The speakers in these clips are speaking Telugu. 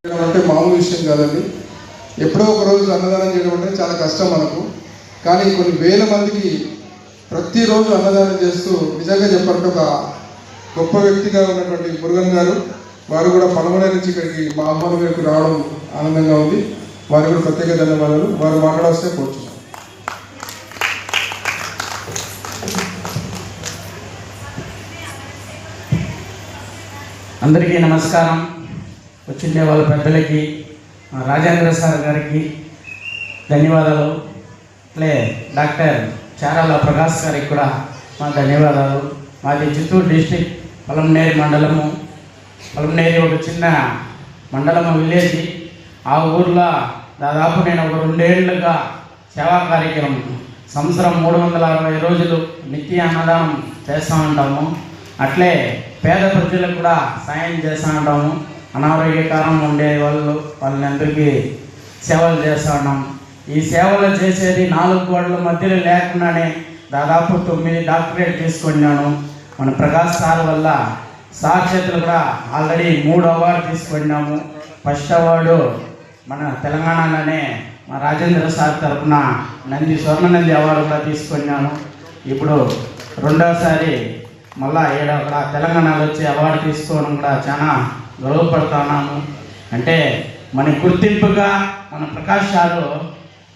అంటే మామూలు విషయం కాదండి. ఎప్పుడో ఒక రోజు అన్నదానం చేయడం అంటే చాలా కష్టం మనకు. కానీ కొన్ని వేల మందికి ప్రతిరోజు అన్నదానం చేస్తూ నిజంగా చెప్పాలంటే ఒక గొప్ప వ్యక్తిగా ఉన్నటువంటి మురుగన్ గారు, వారు కూడా పలమనేరు నుంచి ఇక్కడికి మా ఆహ్వానం మేరకు రావడం ఆనందంగా ఉంది. వారికి కూడా ప్రత్యేక ధన్యవాదాలు. వారు మాట్లాడాల్సిన కోరుచున్నాను. అందరికీ నమస్కారం. వచ్చిండే వాళ్ళ పెద్దలకి, రాజేంద్ర సార్ గారికి ధన్యవాదాలు. అట్లే డాక్టర్ చారాల ప్రకాష్ గారికి కూడా మా ధన్యవాదాలు. మాది చిత్తూరు డిస్టిక్ పలమనేరు మండలము. పలమనేరు ఒక చిన్న మండలము, విలేజ్. ఆ ఊర్లో దాదాపు నేను ఒక 2 ఏళ్ళుగా సేవా కార్యక్రమం, సంవత్సరం 360 రోజులు నిత్య అన్నదానం చేస్తూ ఉంటాము. అట్లే పేద ప్రజలకు కూడా సాయం చేస్తూ ఉంటాము. అనారోగ్యకారం ఉండే వాళ్ళందరికీ సేవలు చేస్తూ ఉన్నాం. ఈ సేవలు చేసేది 4 గోడల మధ్యలో లేకుండానే దాదాపు 9 డాక్టరేట్ తీసుకున్నాను. మన ప్రకాష్ సార్ వల్ల సార్ చేతులు కూడా ఆల్రెడీ 3 అవార్డు తీసుకున్నాము. ఫస్ట్ అవార్డు మన తెలంగాణలోనే మా రాజేంద్ర సార్ తరఫున స్వర్ణనంది అవార్డు కూడా తీసుకున్నాను. ఇప్పుడు రెండోసారి మళ్ళా కూడా తెలంగాణలో వచ్చి అవార్డు తీసుకోవడం కూడా చాలా గర్వపడుతున్నాము. అంటే మన గుర్తింపుగా మన ప్రకాష్ సారు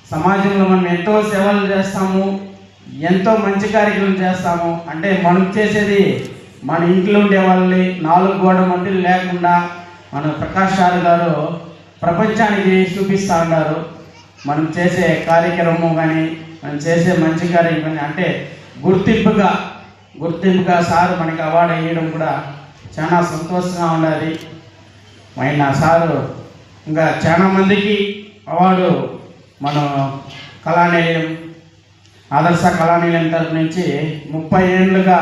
సమాజంలో మనం ఎంతో సేవలు చేస్తాము, ఎంతో మంచి కార్యక్రమం చేస్తాము. అంటే మనం చేసేది మన ఇంట్లో ఉండే వాళ్ళని 4 గోడల మధ్య లేకుండా మన ప్రకాష్ సార్ గారు ప్రపంచానికి చూపిస్తూ ఉన్నారు. మనం చేసే కార్యక్రమం కానీ, మనం చేసే మంచి కార్యక్రమం కానీ, అంటే గుర్తింపుగా సారు మనకి అవార్డు వేయడం కూడా చాలా సంతోషంగా ఉన్నది. ఆయన సారు ఇంకా చాలా మందికి అవార్డు మన కళానిలయం, ఆదర్శ కళానిలయం తరఫు నుంచి 30 ఏళ్ళుగా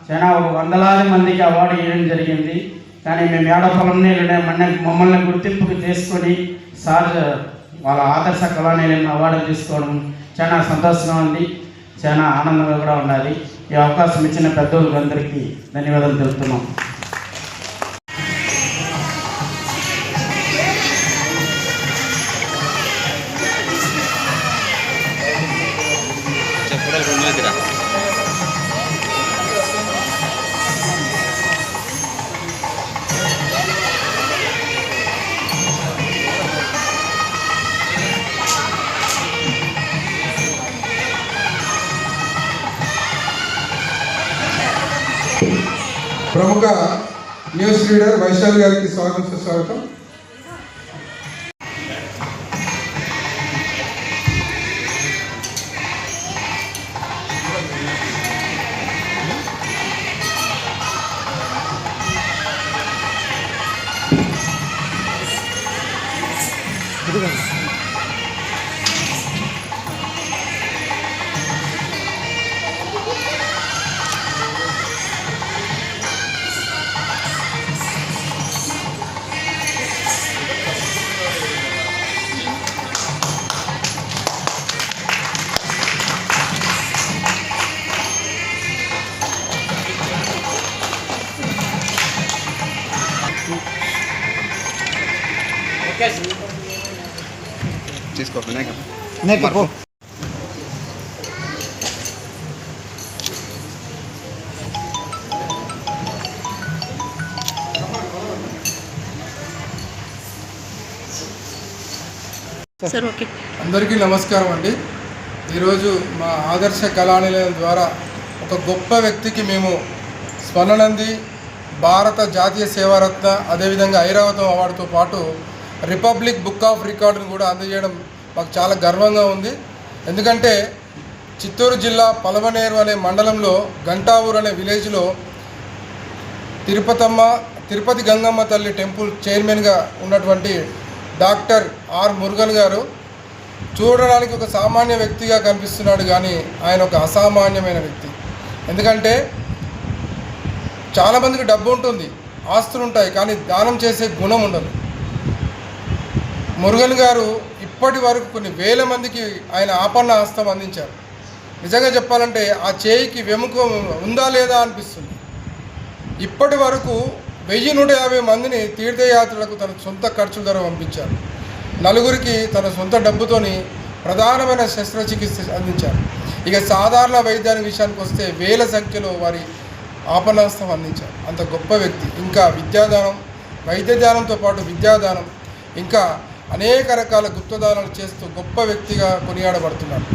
చాలా వందలాది మందికి అవార్డు ఇవ్వడం జరిగింది. కానీ మేము ఏడపలంనేరునే మమ్మల్ని గుర్తింపుకు చేసుకొని సార్ వాళ్ళ ఆదర్శ కళానిలయం అవార్డు తీసుకోవడం చాలా సంతోషంగా ఉంది, చాలా ఆనందంగా కూడా ఉన్నది. ఈ అవకాశం ఇచ్చిన పెద్దోళ్ళందరికీ ధన్యవాదాలు తెలుపుతున్నాం. ప్రముఖ న్యూస్ రీడర్ వైశాల్ గారికి సుస్వాగతం. అందరికీ నమస్కారం అండి. ఈరోజు మా ఆదర్శ కళానిలయం ద్వారా ఒక గొప్ప వ్యక్తికి మేము స్వర్ణనంది, భారత జాతీయ సేవారత్న, అదేవిధంగా ఐరావతం అవార్డుతో పాటు రిపబ్లిక్ బుక్ ఆఫ్ రికార్డును కూడా అందజేయడం మాకు చాలా గర్వంగా ఉంది. ఎందుకంటే చిత్తూరు జిల్లా పలమనేరు అనే మండలంలో గంటావూరు అనే విలేజ్లో తిరుపతి గంగమ్మ తల్లి టెంపుల్ చైర్మన్గా ఉన్నటువంటి డాక్టర్ ఆర్ మురుగన్ గారు చూడడానికి ఒక సామాన్య వ్యక్తిగా కనిపిస్తున్నాడు, కానీ ఆయన ఒక అసామాన్యమైన వ్యక్తి. ఎందుకంటే చాలామందికి డబ్బు ఉంటుంది, ఆస్తులు ఉంటాయి, కానీ దానం చేసే గుణం ఉండదు. మురుగన్ గారు ఇప్పటి వరకు కొన్ని వేల మందికి ఆయన ఆపన్న హస్తం అందించారు. నిజంగా చెప్పాలంటే ఆ చేయికి వెముక ఉందా లేదా అనిపిస్తుంది. ఇప్పటి వరకు 1150 మందిని తీర్థయాత్రలకు తన సొంత ఖర్చుల ద్వారా పంపించారు. 4 తన సొంత డబ్బుతోని ప్రధానమైన శస్త్రచికిత్స అందించారు. ఇక సాధారణ వైద్యానికి విషయానికి వస్తే వేల సంఖ్యలో వారి ఆపన్నాస్తం అందించారు. అంత గొప్ప వ్యక్తి. ఇంకా విద్యాదానం, వైద్యదానంతో పాటు విద్యాదానం, ఇంకా అనేక రకాల గుప్తదానాలు చేస్తూ గొప్ప వ్యక్తిగా కొనియాడబడుతున్నారు.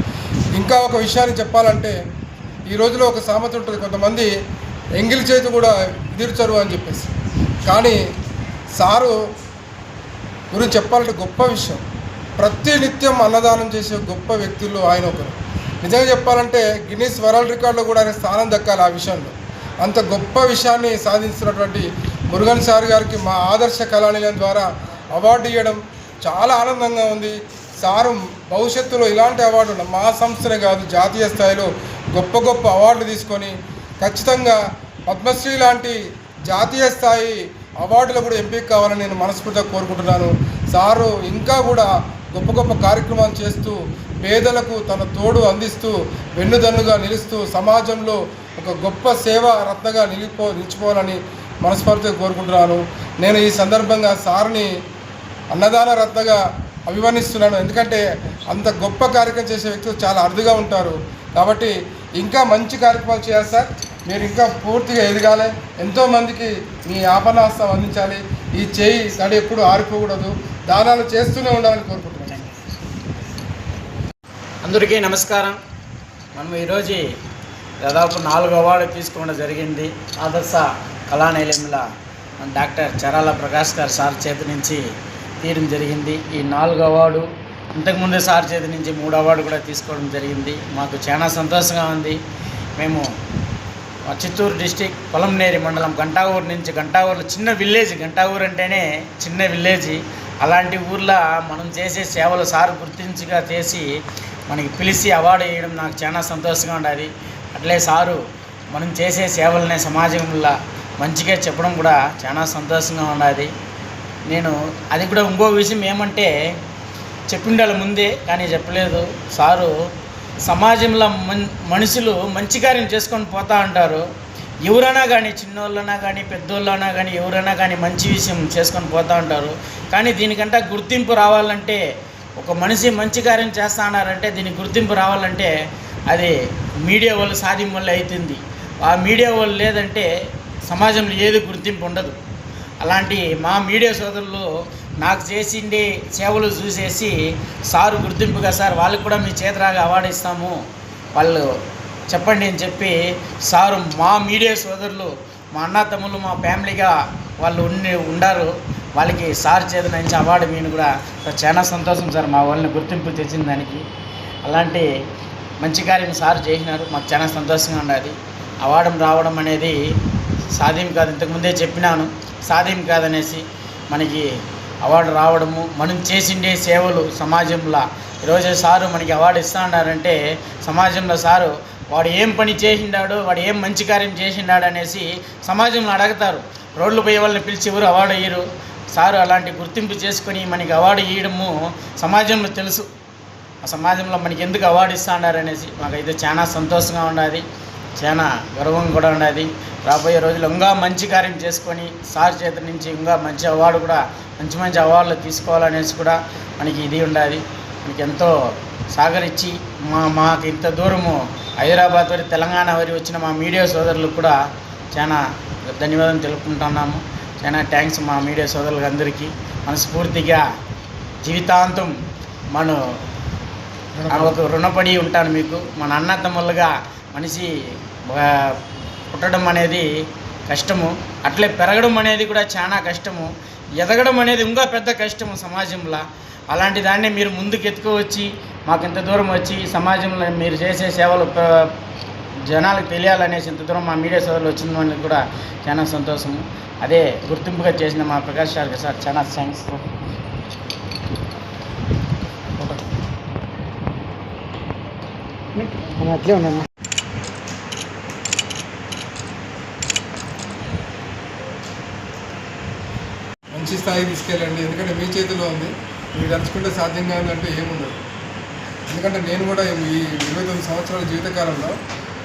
ఇంకా ఒక విషయాన్ని చెప్పాలంటే, ఈ రోజులో ఒక సామెత ఉంటుంది, కొంతమంది ఎంగిలి చేతి కూడా ఎదుర్చరు అని చెప్పేసి. కానీ సారు గురించి చెప్పాలంటే గొప్ప విషయం. ప్రతి నిత్యం అన్నదానం చేసే గొప్ప వ్యక్తుల్లో ఆయన ఒకరు. నిజంగా చెప్పాలంటే గిన్నిస్ వరల్డ్ రికార్డులో కూడా ఆయన స్థానం దక్కాలి ఆ విషయంలో. అంత గొప్ప విషయాన్ని సాధిస్తున్నటువంటి మురుగన్ సార్ గారికి మా ఆదర్శ కళానిలయం ద్వారా అవార్డు ఇవ్వడం చాలా ఆనందంగా ఉంది. సారు భవిష్యత్తులో ఇలాంటి అవార్డులు మా సంస్థనే కాదు, జాతీయ స్థాయిలో గొప్ప గొప్ప అవార్డులు తీసుకొని ఖచ్చితంగా పద్మశ్రీ లాంటి జాతీయ స్థాయి అవార్డులు కూడా ఎంపిక కావాలని నేను మనస్ఫూర్తిగా కోరుకుంటున్నాను. సారు ఇంకా కూడా గొప్ప గొప్ప కార్యక్రమాలు చేస్తూ పేదలకు తన తోడు అందిస్తూ వెన్నుదన్నుగా నిలుస్తూ సమాజంలో ఒక గొప్ప సేవా రత్నగా నిలిచిపోవాలని మనస్ఫూర్తిగా కోరుకుంటున్నాను. నేను ఈ సందర్భంగా సార్ని అన్నదాన రత్నగా అభివర్ణిస్తున్నాను. ఎందుకంటే అంత గొప్ప కార్యక్రమం చేసే వ్యక్తులు చాలా అరుదుగా ఉంటారు. కాబట్టి ఇంకా మంచి కార్యక్రమాలు చేయాలి సార్. మీరు ఇంకా పూర్తిగా ఎదగాలి, ఎంతోమందికి మీ ఆపన్నాస్తం అందించాలి. ఈ చేయి తడి ఎప్పుడు ఆరిపోకూడదు, దానాలు చేస్తూనే ఉండాలని కోరుకుంటున్నాను. అందరికీ నమస్కారం. మనం ఈరోజు దాదాపు 4 అవార్డు తీసుకోవడం జరిగింది. ఆదర్శ కళానిలయంలో డాక్టర్ చరాల ప్రకాష్ గారు సార్ చేతి నుంచి తీయడం జరిగింది. ఈ 4 అవార్డు, ఇంతకుముందు సార్ చేతి నుంచి 3 అవార్డు కూడా తీసుకోవడం జరిగింది. మాకు చాలా సంతోషంగా ఉంది. మేము చిత్తూరు డిస్టిక్ పొలంనేరి మండలం గంటావూరు నుంచి, గంటావూరులో చిన్న విలేజ్, గంటావూరు అంటేనే చిన్న విలేజ్. అలాంటి ఊర్లో మనం చేసే సేవలు సార్ గుర్తించిగా చేసి మనకి పిలిచి అవార్డు వేయడం నాకు చాలా సంతోషంగా ఉండాలి. అట్లే సారు మనం చేసే సేవలనే సమాజంలో మంచిగా చెప్పడం కూడా చాలా సంతోషంగా ఉండాలి. నేను అది కూడా ఇంకో విషయం ఏమంటే, చెప్పిండాలి ముందే కానీ చెప్పలేదు. సారు సమాజంలో మనుషులు మంచి కార్యం చేసుకొని పోతూ ఉంటారు. ఎవరైనా కానీ, చిన్నోళ్ళైనా కానీ పెద్దోళ్ళైనా కానీ, ఎవరైనా కానీ మంచి విషయం చేసుకొని పోతూ ఉంటారు. కానీ దీనికంటే గుర్తింపు రావాలంటే, ఒక మనిషి మంచి కార్యం చేస్తా ఉన్నారంటే దీనికి గుర్తింపు రావాలంటే అది మీడియా వాళ్ళు సాధ్యం వల్ల అవుతుంది. ఆ మీడియా వాళ్ళు లేదంటే సమాజంలో ఏది గుర్తింపు ఉండదు. అలాంటి మా మీడియా సోదరులు నాకు చేసిండే సేవలు చూసేసి సారు గుర్తింపుగా, సార్ వాళ్ళకి కూడా మీ చేతరాగా అవార్డు ఇస్తాము, వాళ్ళు చెప్పండి అని చెప్పి సారు మా మీడియా సోదరులు, మా అన్న తమ్ముళ్ళు, మా ఫ్యామిలీగా వాళ్ళు ఉండారు. వాళ్ళకి సార్ చేత నుంచి అవార్డు మీను కూడా చాలా సంతోషం సార్, మా వాళ్ళని గుర్తింపు తెచ్చిన దానికి. అలాంటి మంచి కార్యం సార్ చేసినారు, మాకు చాలా సంతోషంగా ఉండాలి. అవార్డు రావడం అనేది సాధ్యం కాదు, ఇంతకుముందే చెప్పినాను, సాధ్యం కాదనేసి. మనకి అవార్డు రావడము, మనం చేసిండే సేవలు సమాజంలో ఈరోజు సారు మనకి అవార్డు ఇస్తా ఉన్నారంటే సమాజంలో సారు వాడు ఏం పని చేసిండాడు, వాడు ఏం మంచి కార్యం చేసిండాడు అనేసి సమాజంలో అడుగుతారు. రోడ్లు పోయే వాళ్ళని పిలిచి ఎవరు అవార్డు ఇయ్యరు. సారు అలాంటి గుర్తింపు చేసుకొని మనకి అవార్డు ఇవ్వడము సమాజంలో తెలుసు. ఆ సమాజంలో మనకి ఎందుకు అవార్డు ఇస్తా ఉన్నారనేసి మాకైతే చాలా సంతోషంగా ఉండాలి, చాలా గర్వంగా కూడా ఉండాలి. రాబోయే రోజులు ఇంకా మంచి కార్యం చేసుకొని సార్ చేతి నుంచి ఇంకా మంచి అవార్డు కూడా, మంచి మంచి అవార్డులు తీసుకోవాలనేసి కూడా మనకి ఇది ఉండాలి. మనకి ఎంతో సహకరించి మాకు ఇంత దూరము హైదరాబాద్ వరకు, తెలంగాణ వరకు వచ్చిన మా మీడియా సోదరులకు కూడా చాలా ధన్యవాదాలు తెలుపుకుంటున్నాము. చాలా థ్యాంక్స్ మా మీడియా సోదరులకు అందరికీ. మనస్ఫూర్తిగా జీవితాంతం ఒక రుణపడి ఉంటాను మీకు. మన అన్న తమ్ముళ్ళుగా మనిషి పుట్టడం అనేది కష్టము, అట్లే పెరగడం అనేది కూడా చాలా కష్టము, ఎదగడం అనేది ఇంకా పెద్ద కష్టము సమాజంలో. అలాంటి దాన్ని మీరు ముందుకు ఎత్తుకోవచ్చి మాకు ఇంత దూరం వచ్చి సమాజంలో మీరు చేసే సేవలు జనాలకు తెలియాలనేసి ఇంత దూరం మా మీడియా సోదరులు వచ్చిన వాళ్ళకి కూడా చాలా సంతోషము. అదే గుర్తింపుగా చేసిన మా ప్రకాష్ సార్ చాలా థ్యాంక్స్. అట్లే ఉన్నాను. మంచి స్థాయికి తీసుకెళ్ళండి, ఎందుకంటే మీ చేతిలో ఉంది. మీరు తలుచుకుంటే సాధ్యం కాదంటే ఏముండదు. ఎందుకంటే నేను కూడా ఈ 29 సంవత్సరాల జీవితకాలంలో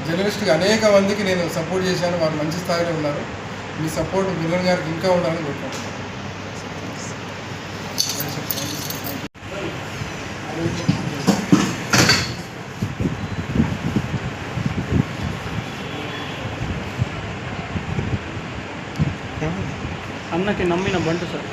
జర్నలిస్ట్గా అనేక మందికి నేను సపోర్ట్ చేశాను, వాళ్ళు మంచి స్థాయిలో ఉన్నారు. మీ సపోర్ట్ మిలన్ గారికి ఇంకా ఉండాలని కోరుకుంటున్నాను. అన్నకి నమ్మిన బంటు సార్.